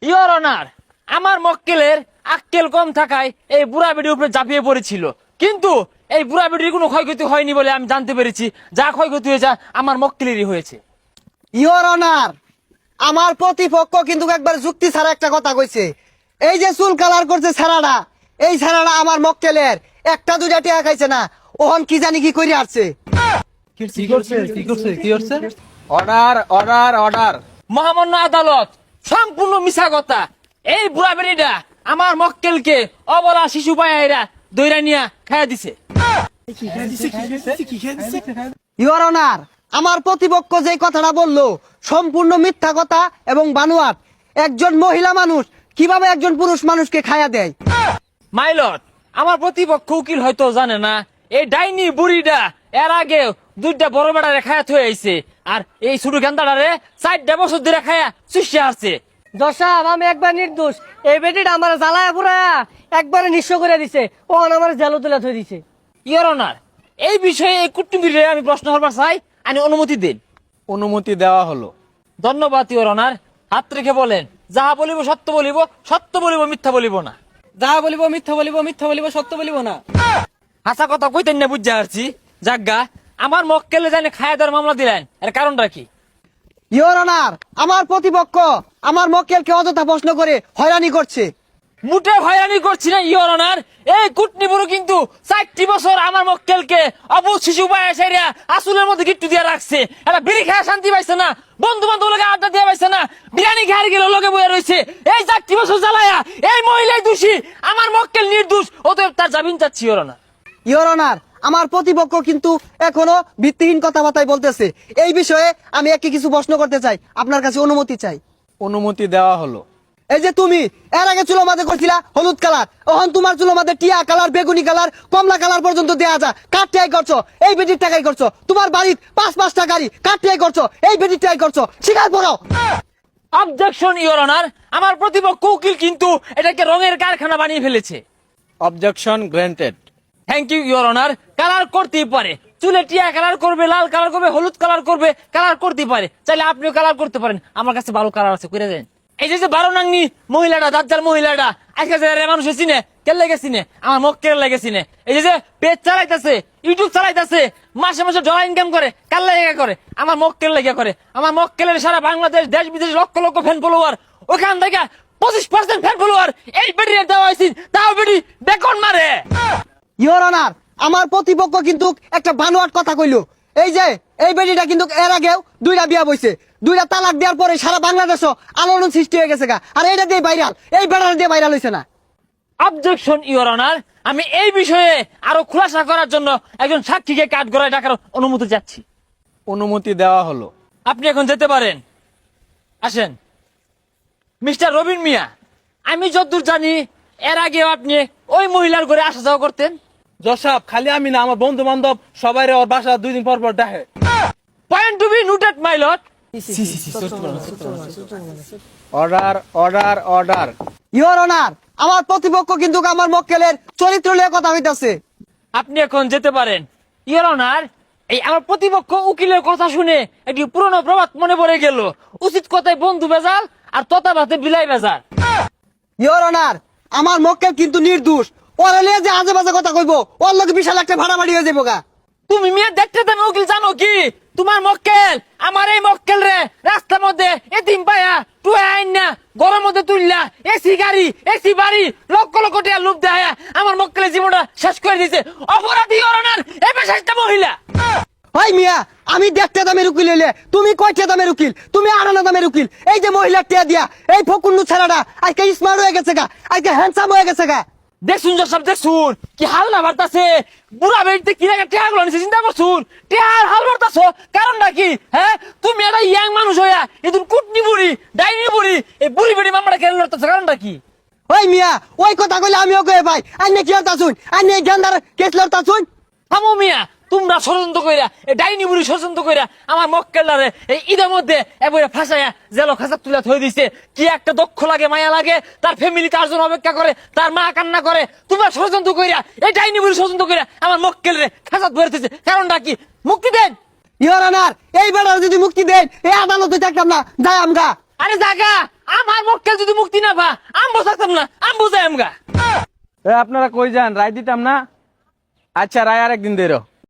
Your honour, আমার মক্কেলের আক্কেল কম থাকায় এই বুড়া বেডির উপরে ঝাঁপিয়ে পড়েছিল, কিন্তু এই বুড়া বেডির কোনো ক্ষয়ক্ষতি হয়নি বলে আমি জানতে পেরেছি। যা ক্ষয়ক্ষতি হয়েছে আমার মক্কেলেরই হয়েছে। ইওর অনার, আমার প্রতিপক্ষ কিন্তু একবার যুক্তি ছাড়া একটা কথা কইছে। এই যে চুল কালার করছে ছাড়াটা, এই ছাড়াটা আমার মক্কেলের একটা দুইটা টিয়া খাইছে না, ওহন কি জানি কি করে আসছে। Order order order. মহামান্য আদালত, সম্পূর্ণ মিছা কথা। এই বুড়া বেডিটা আমার মক্কেলকে অবলা শিশু পায়রা দইরা নিয়া খাইয়া দিছে। ইওর অনার, আমার প্রতিপক্ষ যে কথাটা বললো সম্পূর্ণ মিথ্যা কথা এবং বানোয়াট। একজন মহিলা মানুষ কিভাবে একজন পুরুষ মানুষকে খাইয়া দেয়? মাইলট, আমার প্রতিপক্ষ উকিল হয়তো জানে না, এই ডাইনি বুড়িটা এর আগে দুইটা বড় বেড়ারে খায়া থয়ে আইছে, আর এই ছোট গেন্দাটারে 4 বছর ধরে খায়া চুষে আসছে। দশাব, আমি একবার নির্দোষ। এই বেটিটা আমার জ্বালায় পুরায়া একবারে নিঃস্ব করে দিছে, ও আমার জালো তুলে থই দিছে। ইওর অনার, এই বিষয়ে এই কুটুম্বিরে আমি প্রশ্ন করবার চাই, আমি অনুমতি দিন। অনুমতি দেওয়া হলো। ধন্যবাদ ইওর অনার। হাত রেখে বলেন, যাহা বলিব সত্য বলিব, সত্য বলিব, মিথ্যা বলিব না। যাহা বলিব মিথ্যা বলিব, মিথ্যা বলিব সত্য বলিব না। হাসা কথা কইতেন না, বুঝতে পারছি। জাগা, আমার মক্কেলে জানে খায়া দেওয়ার মামলা দিলেন, এর কারণটা কি? ইওর অনার, আমার প্রতিপক্ষ আমার মক্কেলকে অযথা প্রশ্ন করে হয়রানি করছে। মুটে হয়রানি করছি না ইওর অনার। এই কুটনি বুড়ো কিন্তু 4 বছর আমার মক্কেলকে অবুঝ শিশু পায়া আসলের মধ্যে গিট্টু দিয়ে রাখছে। এটা বিড়ি খায় শান্তি পাইছে না, বন্ধু বান্ধব লোকে আড্ডা দিয়ে পাইছে না, বিরিয়ানি খায় গেলে লোকে বয়ে রয়েছে। এই 4 বছর জ্বালায়া এই মহিলাই দোষী, আমার মক্কেল নির্দোষ, অতএব তার জামিন চাচ্ছি ইওর অনার। ইওর অনার, আমার প্রতিপক্ষ কিন্তু এখনো ভিত্তিহীন কথাবার্তায় বলতেছে। এই বিষয়ে আমি একটি কিছু প্রশ্ন করতে চাই, আপনার কাছে অনুমতি চাই। অনুমতি দেওয়া হলো। এই যে তুমি এর আগে চুলো মাঝে করছিলা হলুদ কালার, এখন তোমার চুলো মাঝে টিয়া কালার, বেগুনি কালার, কমলা কালার পর্যন্ত দেয়া যা, কার টিয়াই করছো? এই বেটির টাকাই করছো। তোমার বাড়ির 5-5টা গাড়ি, কার টিয়াই করছো? এই বেটির টাকাই করছো। স্বীকার করো। অবজেকশন ইওর অনার, আমার প্রতিপক্ষ উকিল কিন্তু এটাকে রঙের কারখানা বানিয়ে ফেলেছে। Objection granted. Thank you your honour. Colour করতেই পারে, চুলে টিয়া কালার করবে, লাল কালার করবে, হলুদ কালার করবে, কালার করতেই পারে। চাইলে আপনিও কালার করতে পারেন, আমার কাছে ভালো কালার আছে, করে দেন। এই যে 12 নাংনি মহিলাটা, দাজ্জাল মহিলাটা, আজকে যে মানুষ চিনে, কেন লেগে চিনে? আমার মক্কেল লেগে চিনে। এই যে পেজ চালাইতেছে, ইউটিউব চালাইতেছে, মাসে মাসে ডলার ইনকাম করে, কার লেগে করে? আমার মক্কেল লেগে করে। আমার মক্কেলের সারা বাংলাদেশ, দেশ বিদেশ লক্ষ লক্ষ ফ্যান ফলোয়ার, ওখান থেকে 25% ফ্যান ফলোয়ার এই বেটির দেওয়া হয়েছে, তাও বেটি বেকন মারে। ইওর অনার, আমার প্রতিপক্ষ কিন্তু একটা বানোয়াট কথা কইলো। এই যে এই বেটিটা কিন্তু এর আগেও 2টা বিয়া বইছে, 2টা তালাক দেওয়ার পরে সারা বাংলাদেশও আলোড়ন সৃষ্টি হয়ে গেছে গা। আর এইটা দিয়ে ভাইরাল, এই বেটার দিয়ে ভাইরাল হইছে না। অবজেকশন ইওর অনার, আমি এই বিষয়ে আরো খুলাসা করার জন্য একজন সাক্ষীকে কাঠগড়ায় ডাকার অনুমতি চাচ্ছি। অনুমতি দেওয়া হলো। আপনি এখন যেতে পারেন, আসেন। মিস্টার রবিন মিয়া, আমি যতদূর জানি এর আগেও আপনি ওই মহিলার ঘরে আসা যাওয়া করতেন। জসাব, খালি আমি না, আমার বন্ধু বান্ধব সবাই ওর বাসা 2 দিন পর পর ডাকে। Point to be noted my lord. Order order order. Your honour, আমার প্রতিপক্ষ কিন্তু আমার মক্কেলের চরিত্র নিয়ে কথা হইতাছে। আপনি এখন যেতে পারেন। ইওর অনার, এই আমার প্রতিপক্ষ উকিলের কথা শুনে একটি পুরনো প্রবাদ মনে পড়ে গেল, উচিত কথায় বন্ধু বেজাল আর তথা ভাতে বিলাই বেজাল। ইওর অনার, আমার মক্কেল কিন্তু নির্দোষ। ওরা নিয়ে যে আজে বাজে কথা কইবো, ওর লোক বিশাল একটা ভাড়াবাড়ি হয়ে যাবো গা। তুমি মেয়ে দেখতে তুমি উকিল জানো কি? তোমার মক্কেল আমার এই মক্কেল রে রাস্তার মধ্যে এতিম পায়া টুয়া আইন না গরম মধ্যে তুললা, এসি গাড়ি, এসি বাড়ি, লক্ষ লক্ষ টাকা লোভ দেয়া আমার মক্কেলের জীবনটা শেষ করে দিয়েছে। অপরাধী ইওর অনার, এই পেশাটা মহিলা। ভাই মিয়া, আমি দেখতে দামের উকিল হইলে তুমি কয়টা দামের উকিল? তুমি আড়ানা দামের উকিল। এই যে মহিলার টিয়া দিয়া এই ফকুন্নু ছেলেটা আজকে স্মার্ট হয়ে গেছে গা, আজকে হ্যান্ডসাম হয়ে গেছে গা। দেখুন সব দেখুন কি হাল না বার্তাছে, বুড়া বেড়িতে কি লাগে টেহা গুলো নিছে, চিন্তা করছুন টেহার হাল বার্তাছ। কারণটা কি? হ্যাঁ, তুমি একটা ইয়াং মানুষ হইয়া এদিন কুটনি বুড়ি, ডাইনি বুড়ি, এই বুড়ি বেড়ি মামলাটা কেন লড়তেছ? কারণটা কি? ওই মিয়া, ওই কথা কইলে আমিও কয়ে ভাই, আইনে কি হতা শুন, আইনে গেন্দার কেস লড়তা শুন। থামো মিয়া, তোমরা ষড়যন্ত্র কইরা, এই ডাইনি বুড়ি ষড়যন্ত্র কইরা আমার মক্কেলারে এই ঈদের মধ্যে এবারে ফাঁসাইয়া জেল খাঁচা তুলে থই দিছে। কি একটা দক্ষ লাগে, মায়া লাগে, তার ফ্যামিলি তার জন্য অপেক্ষা করে, তার মা কান্না করে। তোমরা ষড়যন্ত্র কইরা, এই ডাইনি বুড়ি ষড়যন্ত্র কইরা আমার মক্কেলরে খাঁচা ধরে দিছে। কারণটা কি? মুক্তি দেন। ইওর অনার, এই বেড়ার যদি মুক্তি দেন এই আদালতে থাকতাম না, যাই আমগা। আরে জাগা আমার মক্কেল যদি মুক্তি না পা আম বসাতাম না আম বুঝাই আমগা আপনারা কই যান রায় দিতাম না? আচ্ছা রায় আরেকদিন দেরো।